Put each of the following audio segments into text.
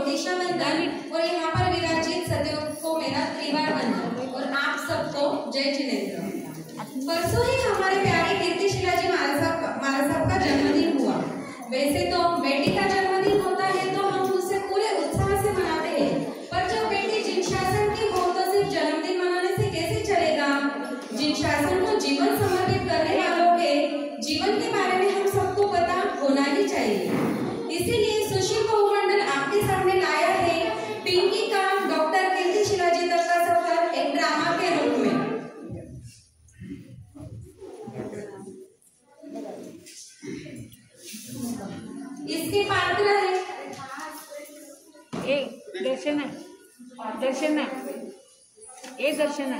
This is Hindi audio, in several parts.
ज्योतिषा वंदन और यहाँ पर विराजित सदैव को मेरा त्रिवार वंदन और आप सबको जय जिनेंद्र। परसों ही हमारे प्यारे कीर्ति शिलाजी महाराज साहब का जन्मदिन हुआ। वैसे तो बेटी का जन्मदिन होता है तो हम उसे पूरे उत्साह से मनाते हैं, पर जब बेटी जिन शासन की हो तो सिर्फ जन्मदिन मनाने से कैसे चलेगा। जिन शासन को जीवन समर्पित करने वालों के जीवन के बारे में हम सबको पता होना ही चाहिए। इसीलिए सुशील बहुमंडल आपके सामने लाया है पिंकी का डॉक्टर कीर्ति शिलाजी तक का सफर एक ड्रामा के रूप में। इसके पात्र है दर्शन दर्शन ए दर्शन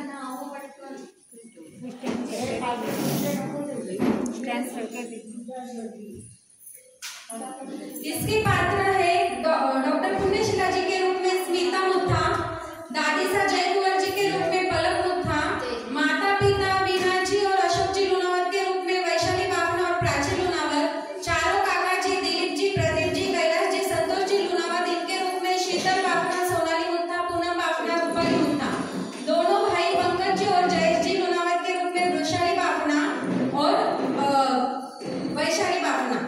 इसके पात्र है डॉक्टर पुण्य शिलाजी के रूप में स्मिता मुथा, दादी सा जय कुंवर जी के रूप में पलक मुथा, माता पिता वीना जी और अशोक जी लुनावत के रूप में वैशाली बाफना और प्राची लुनावत, चारों काका जी दिलीप जी प्रदीप जी कैलाश जी संतोष जी लुनावत, इनके रूप में शीतल बाफना सोनाली मुथा पूनम बाफना रूपाली मुथा, दोनों भाई पंकज जी और जयेश जी लुनावत के रूप में वृषाली बाफना और वैशाली बाफना,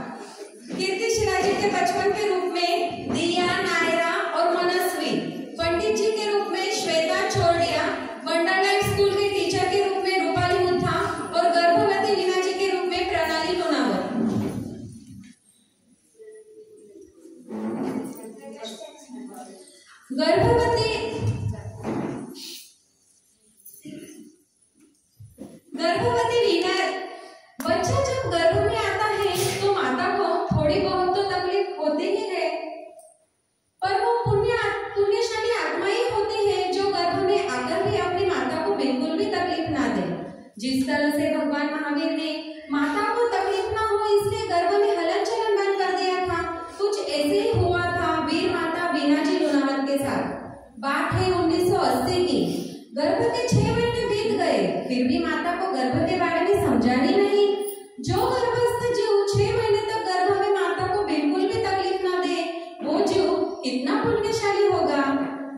कीर्ति शिलाजी के बचपन के रूप में दिया नायरा और मनस्वी, पंडित जी के रूप में श्वेता चोरडिया, वंडरलैंड स्कूल के टीचर के रूप में रूपाली मुथा और गर्भवती वीना जी के रूप में प्रणाली लोनावत। गर्भवती वीना, बच्चा जब गर्भ में आता है तो माता को थोड़ी बहुत तो तकलीफ होती ही है, पर वो पुण्यशाली आत्माएं होती है जो गर्भ में आकर भी अपनी माता को बिल्कुल भी तकलीफ ना दे। जिस तरह से भगवान महावीर ने माता को तकलीफ ना हो इसलिए गर्भ में हलन चलन बंद कर दिया था, कुछ ऐसे ही हुआ था वीर माता वीना जी लुनावत के साथ। बात है 1980 की। गर्भ के 6 महीने बीत गए फिर भी माता को गर्भ के बारे में समझा ही नहीं। जो गर्भस्थ जीव 6 महीने तक गर्भ में माता को बिल्कुल भी तकलीफ ना दे वो जीव कितना पुण्यशाली होगा।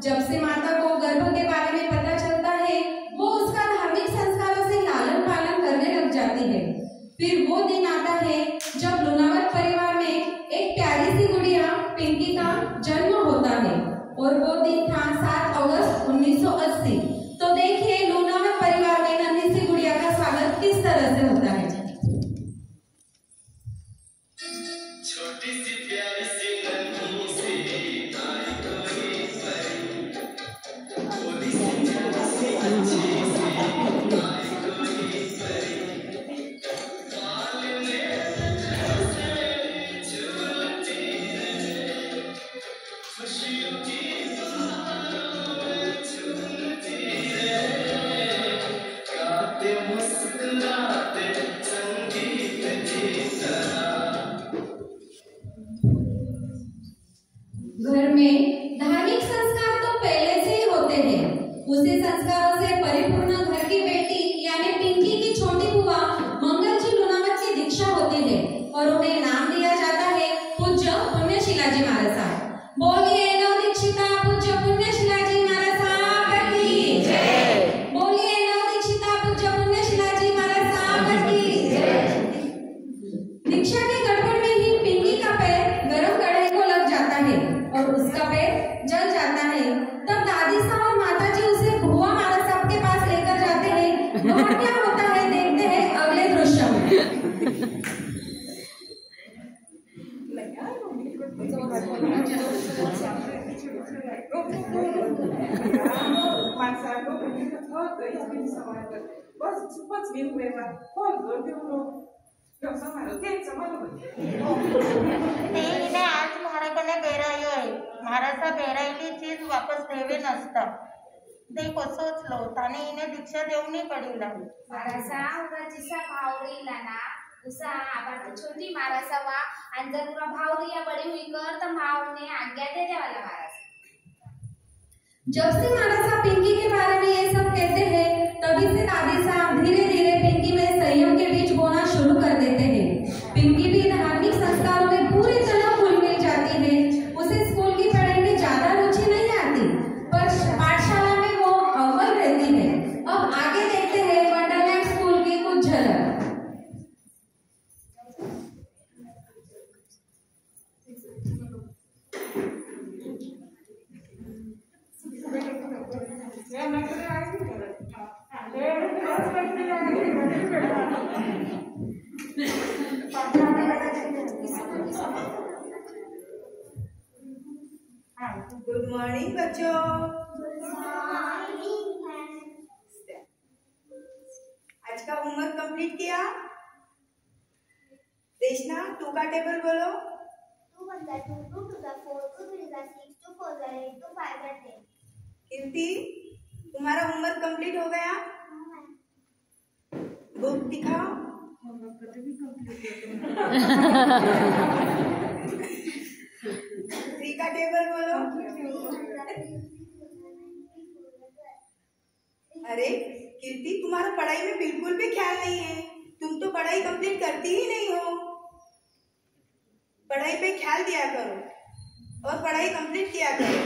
जब से माता को गर्भ के बारे में पता चलता है वो उसका धार्मिक संस्कारों से लालन पालन करने लग जाती है। फिर वो दिन आता है जब लुनावत परिवार में एक प्यारी सी गुड़िया पिंकी का जन्म होता है और वो दिन था 7 अगस्त 1980। तो देखिए लुनावत परिवार में नन्ही सी गुड़िया का स्वागत किस तरह से होता है। छोटी सी प्यारी सी नन्ही सी आई कोई परी, थोड़ी सी प्यारी सी अच्छी सी आई कोई परी, बाल में जैसे झूलती है, खुशियों की बहारों में झूलती है, गाते मुस्कुराते संगीत की तरह। घर में धार्मिक संस्कार तो पहले से ही होते हैं। उसी संस्कारों से परिपूर्ण घर की बेटी यानी पिंकी की छोटी बुआ मंगल जी लुनावत की दीक्षा होती है और उन्हें नाम दिया जाता है पूज्य पुण्य शिलाजी महाराज साहब। बोलिए नव दीक्षिता पूज्य पुण्य शिलाजी महाराज साहब की जय। बोलिए नव दीक्षिता पूज्य पुण्य शिलाजी महाराज साहब की जय। दीक्षा की गड़बड़ में ही पिंकी का पैर गरम कढ़ाई को लग जाता है और उसका पैर जल जाता है। तब दादी साहब और माता जी उसे भुआ महाराज साहब के पास लेकर जाते हैं। वहाँ क्या होता है देखते हैं अगले दृश्य में। आज महाराजाने बेरायो आहे, महाराजा बेरायली चीज वापस देवे नसता देख सोचलो ताने इने दीक्षा देवनी पडीला महाराजा उराजीचा भावरीला ना उसा आबाद छोटी महाराजा वा आणि जर उरा भावरिया बड़ी हुई कर तो भावने आज्ञा दे देवाला महाराज। जब से महाराज साहब पिंकी के बारे में ये सब कहते हैं तभी से दादी साहब धीरे धीरे पिंकी में संयम के बीज बोना शुरू कर देते हैं। पिंकी भी धार्मिक संस्कारों में पूरी तरह घुल मिल जाती है। उसे स्कूल की पढ़ाई में गुड मॉर्निंग बच्चों। आज का होमवर्क कंप्लीट किया? देशना 2 का टेबल बोलो। 2 1 2 2 2 4 2 3 6 2 4 8 2 5 10। कीर्ति, तुम्हारा होमवर्क कंप्लीट हो गया? बुक दिखाओ। थ्री का टेबल बोलो। अरे कीर्ति, तुम्हारा पढ़ाई में बिल्कुल भी ख्याल नहीं है। तुम तो पढ़ाई कंप्लीट करती ही नहीं हो। पढ़ाई पे ख्याल दिया करो और पढ़ाई कंप्लीट किया करो।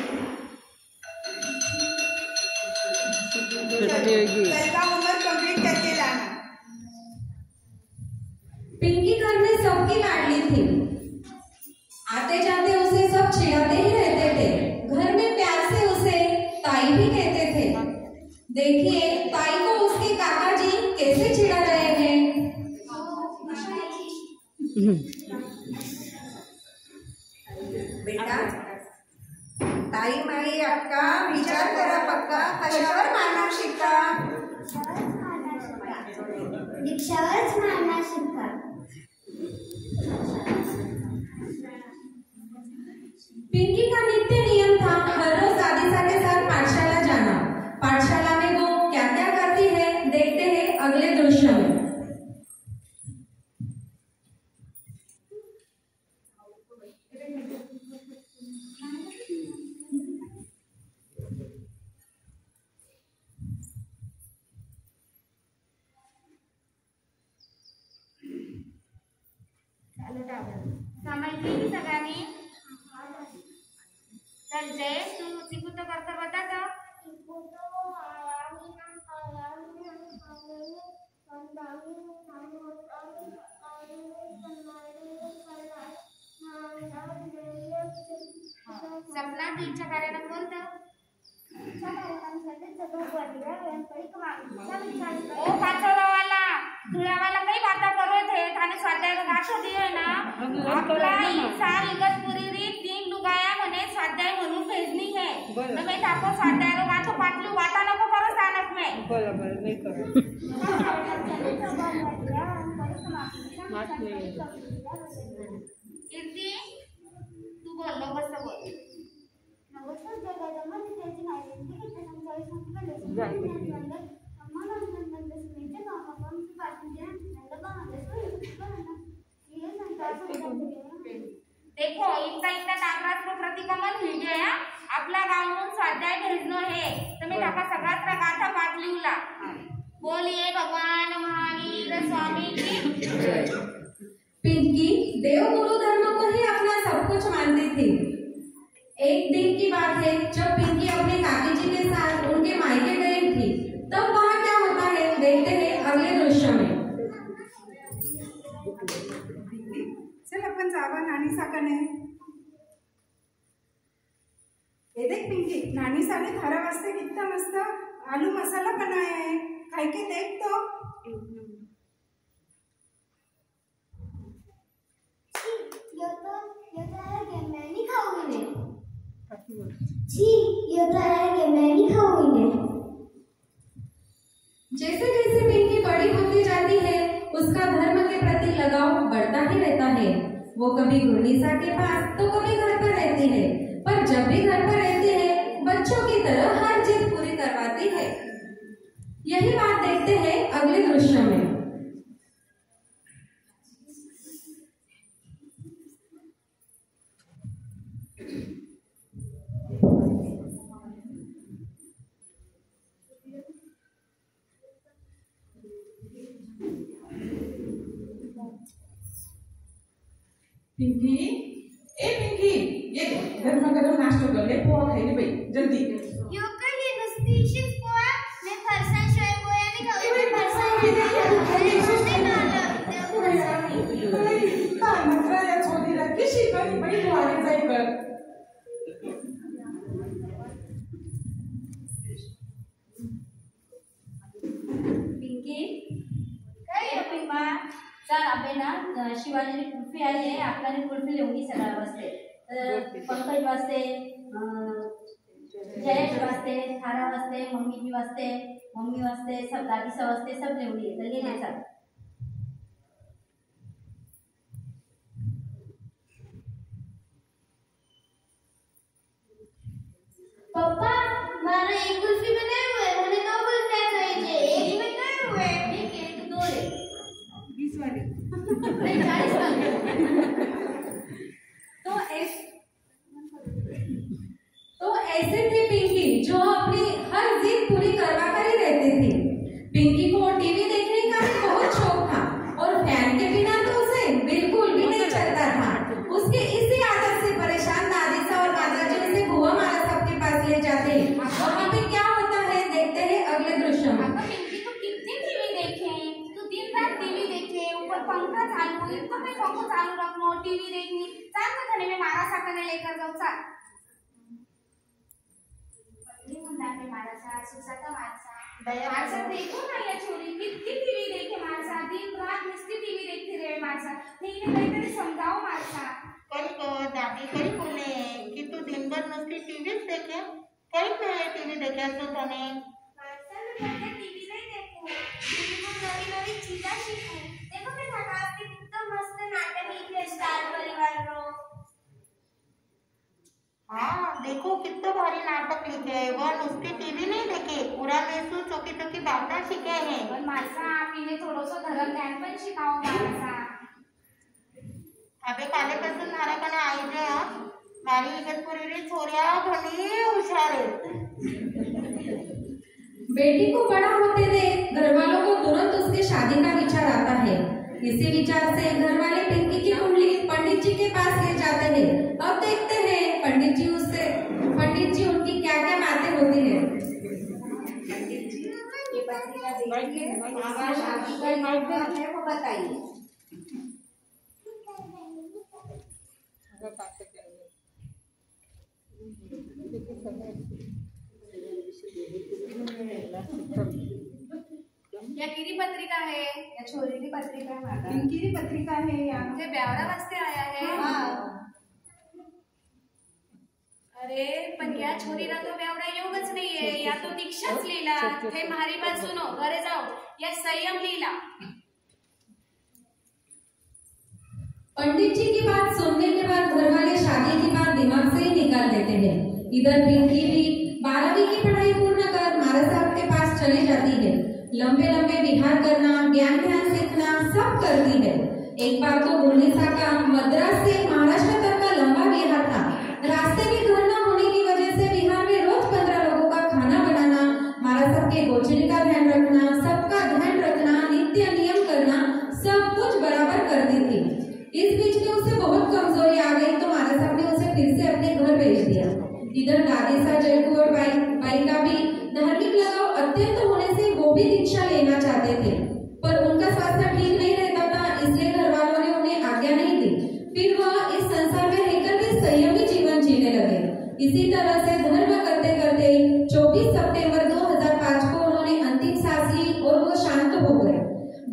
कल का होमवर्क कंप्लीट करके लाना। पिंकी घर में सबकी लाडली थी। आते जाते उसे सब चिढ़ाते ही रहते थे। घर में प्यार से उसे ताई भी कहते थे। देखिए ताई को उसके काका जी कैसे चिढ़ा रहे हैं। बेटा, ताई माई आपका विचार करा पक्का, कशावर मारणार शिक्का? दीक्षावरच मारणार शिक्का। पिंकी का नित्य नियम था हर रोज दादीसा के साथ पाठशाला जाना। पाठशाला में वो क्या क्या करती है देखते हैं अगले दृश्य में। समजली की सगळ्यांनी? तर जय तू चिकूत करता बता का? सपना तुझ्या कार्यानं कोणतं? ओ पाचोळावाला धुळावाला काही बाता करो थे थाने स्वाध्याय गाठो दियो ना आपला इंसान इगतपुरी रीत 3 लुगाया म्हणे स्वाध्याय म्हणून भेजनी है तो मैं ताको स्वाध्याय गाठो पाटली वाता नको करो स्थानक में। बरोबर नाही करत। कीर्ती तू बोल बस बोल। देखो इतना इतना नागराज को प्रतिक्रमण हुई गया आपला गावून स्वाध्याय भेजनो है तुम्ही टाका सगळा गाथा पाठ लिहला। बोलिए भगवान महावीर स्वामी की जय। पिंकी देव गुरु धर्म को ही अपना सब कुछ मानती थी। एक दिन की बात है जब पिंकी अपने काकी जी के साथ उनके मायके गई थी। तब वहाँ क्या होता है देखते हैं अगले दृश्य में। चल अपन जावा नानीसाकडे। हे देख पिंकी, नानीसाने थारा वास्ते कितना मस्त आलू मसाला बनाया है, खाई के देख तो। जैसे जैसे पिंकी बड़ी होती जाती है उसका धर्म के प्रति लगाव बढ़ता ही रहता है। वो कभी गुरनीसा के पास तो कभी घर पर रहती है, पर जब भी घर पर रहती है बच्चों की तरह हर जिद पूरी करवाती है। यही बात देखते हैं अगले दृश्य में। पिंकी, ए पिंकी, ये गरमा गरम नाश्ता कर ले, पोहा खाई ले भाई, जल्दी। यो काही नुसती शिच पोहा, मैं फरसाण शिवाय पोहा नाही खाऊ। ए फरसाण भी नहीं है। का नखरा या छोरीला किशी करी बाई पोहा जाई कर। पिंकी काय पिंपा चल आपे ना शिवाजी कुल्फी आई है आपल्याने कुल्फी लेऊन सगळ्या वाजते तर पंकज वाजते जयेश वाजते, थारा वाजते, मम्मीची वाजते, मम्मी वाजते, सब दादीचा वाजते, सब लिहून ये तर लिहायचा. पप्पा मारा एक कुल्फी बनाए हुए हैं, मुझे 9 कुल्फियां चाहिए, एक ही बनाए हुए हैं. ठीक आहे तू 2 ले. 20 वाली. नाही 40 मागे. तो ऐसे थे पिंकी जो अपनी हर जिद पूरी करवा कर ही रहती थी. पिंकी को टीवी देखने का भी बहुत शौक था और फैन के बिना तो उसे बिल्कुल भी नहीं चलता था. उसके इसी आदत से परेशान दादीसा और माताजी उसे बुआ मारा साहब के पास ले जाते. वहाँ पे क्या होता है देखते हैं अगले दृश्य में. अगं पिंकी तू कितनी टीवी देखे, तू दिन रात टीवी देखे, ऊपर पंखा चालू, इतना काही पंखा चालू रखनो, टीवी देखनी. चाल ना घरी में मारा साकने लेकर जाऊ चाल. बदली म्हणता पे मारासा सुसाचा मारसा मारसा देखो ना या छोरी कितनी टीवी देखे मारसा, दिन रात नुसती टीवी देखती रहे मारसा. नहीं काहीतरी समजाव मारसा. कल को दादी कल बोले कि तू दिन भर नुसती टीवीच देखे. कल पहले टीवी देखायचो तने. मारसा मी फक्त टीवी नाही देखू, टीव्हीवर नवी नवी चीजा शिकू. देखो ते सकाळ की कितना मस्त नाटक लिखे स्टार परिवार रो. हाँ देखो कितना भारी नाटक लिखे है. वह नुसती टीवी नहीं देखे, पूरा मेसू चौकी चौकी बाता शिखे हैं. पण मारसा आपलीने थोडंसं धर्म ज्ञान पण शिकावं मारसा. अबे कालेपासून माराकडे आईले मारी इगतपुरी री छोरिया घणी हुशार है. बेटी को बड़ा होते देख घर वालों को तुरंत उसके शादी का विचार आता है. इसी विचार से घर वाले पिंकी की कुंडली पंडित जी के पास ले जाते हैं. अब देखते हैं पंडित जी उनकी क्या क्या बातें होती है. ये पत्रिका देखिए, आवाज आपकी का नाम है वो बताइए. या किरी पत्रिका है या छोरी की पत्रिका है. पिंकी की पत्रिका है या मुझे ब्यावरा वास्ते आया है. अरे पण या छोरीला तो ब्यावरा योगच नाहीये, या तो दीक्षाच लिहिला. हे मारी बात सुनो, घरे जाओ या संयम लिहिला. पंडित जी की बात सुनने के बाद घर वाले शादी की बात दिमाग से ही निकाल देते हैं. इधर पिंकी भी 12वीं की पढ़ाई पूर्ण कर महाराज साहब के पास चली जाती है. लंबे लंबे विहार करना, ज्ञान ध्यान सीखना सब करती है. एक बार तो उड़ीसा का मद्रास से महाराष्ट्र तक का लंबा विहार था. रास्ते में घर न होने की वजह से विहार में रोज 15 लोगों का खाना बनाना, महाराज साहब के गोचरी का ध्यान रखना, सबका ध्यान रखना, नित्य नियम करना, सब कुछ बराबर करती थी. इस बीच में उसे बहुत कमजोरी आ गई तो महाराज साहब ने उसे फिर से अपने घर भेज दिया. इधर दादीसा जयकुंवर बाई का भी धार्मिक लगाव अत्यंत होने से वो भी दीक्षा लेना चाहते थे, पर उनका स्वास्थ्य ठीक नहीं रहता था, इसलिए घर वालों ने उन्हें आज्ञा नहीं दी. फिर वह इस संसार में रहकर भी संयमी जीवन जीने लगे. इसी तरह से धर्म करते करते 24 सितंबर 2005 को उन्होंने अंतिम सांस ली और वो शांत हो गए.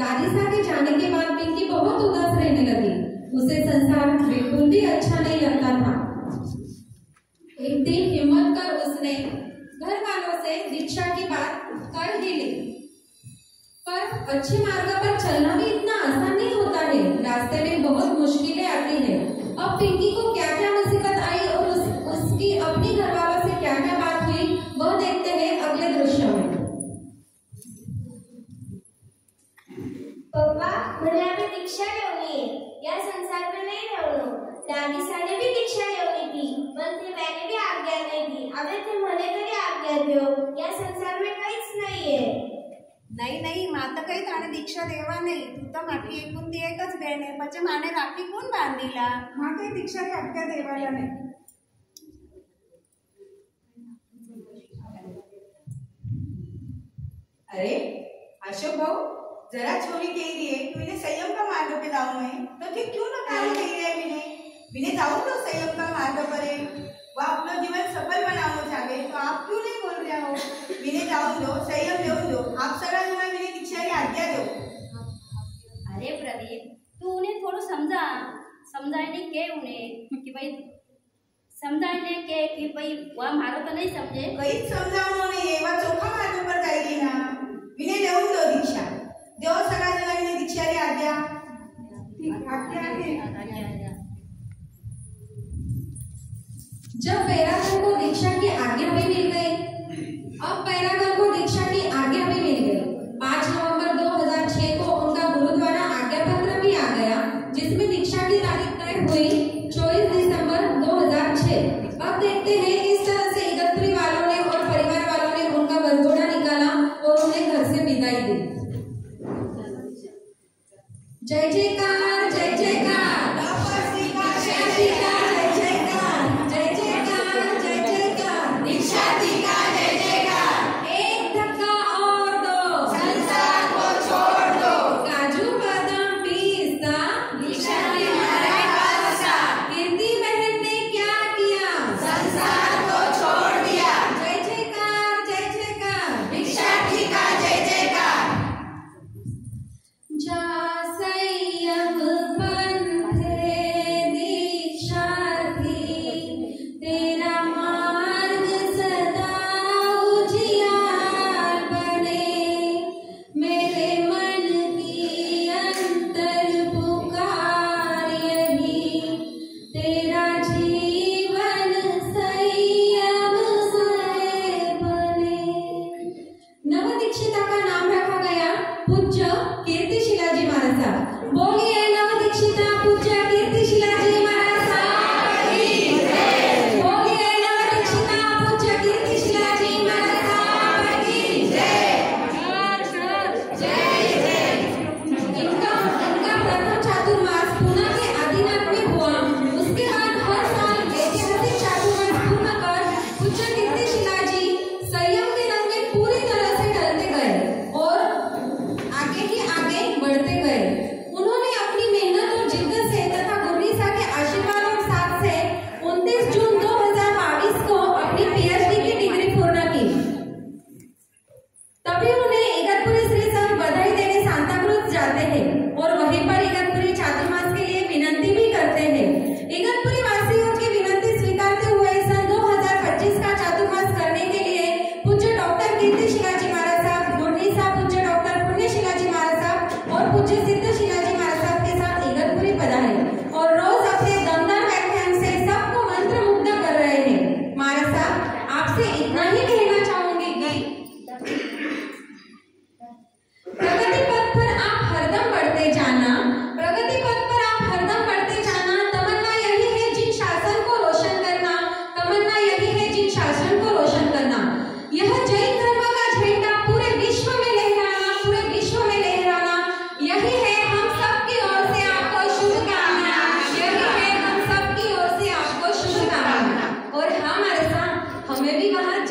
दादीसा के जाने के बाद पिंकी बहुत उदास रहने लगी. उसे संसार बिल्कुल भी अच्छा नहीं लगता था. एक दिन हिम्मत कर उसने घर वालों से दीक्षा की बात कर ही ली. पर अच्छे मार्ग पर चलना भी इतना आसान नहीं होता है. रास्ते में बहुत मुश्किलें आती हैं. अब पिंकी को क्या क्या मुसीबत आई और उसकी अपनी घर वालों से क्या क्या बात हुई वह देखते हैं अगले दृश्य में. पप्पा मैंने अभी दीक्षा लेवनी है, या संसार में नहीं रहूं. दादीसा ने भी दीक्षा लेवनी थी, पण ते मैंने भी आज्ञा नहीं दी. अबे ते मने तरी आज्ञा देव, या संसार में काहीच नाहीये. नाही माता काही ताने दीक्षा देवा नाही. तू तर माठी एकूण ती एकच बहीण आहे, पचे माने राखी कोण बांधीला. मा काही दीक्षा री आज्ञा देवाला नाही. अरे अशोक भाऊ, जरा छोरी कह रही है कि मैंने संयम का मार्ग पे जाऊं मैं, तो फिर क्यों ना काम कह रही है. मैंने जाऊं तो संयम का मार्ग पर है, वो अपना जीवन सफल बनाना चाहे, तो आप क्यों नहीं बोल रहे हो. मैंने जाऊं दो, संयम ले दो. आप सगळा जरा मैंने दीक्षा की आज्ञा दो. अरे प्रदीप तू उन्हें थोड़ा समझाने के उन्हें कि भाई સમજાવીને કે ભાઈ વા મારો તો નહીં સમજે કઈ જ સમજાવવાનો નહીં એવા ચોખ્ખા માર્ગ ઉપર ચાલી ના વિને દેવું દો દીક્ષા દેવો સગા જણાવીને દીક્ષાની આજ્ञा जब पैरागन को दीक्षा की आज्ञा भी मिल गई, अब पैरागन को दीक्षा की आज्ञा भी मिल गई। 5 नवंबर 2006 को उनका गुरु द्वारा आज्ञा पत्र भी आ गया, जिसमें दीक्षा की तारीख तय हुई 24 दिसंबर 2006। अब देखते हैं इस तरह से इगतपुरी वालों ने और परिवार वालों ने उनका वरघोड़ा निकाला और उन्हें घर से विदाई दी। जय जयकार, जय जयकार,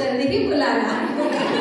जल्दी भी बुलाना।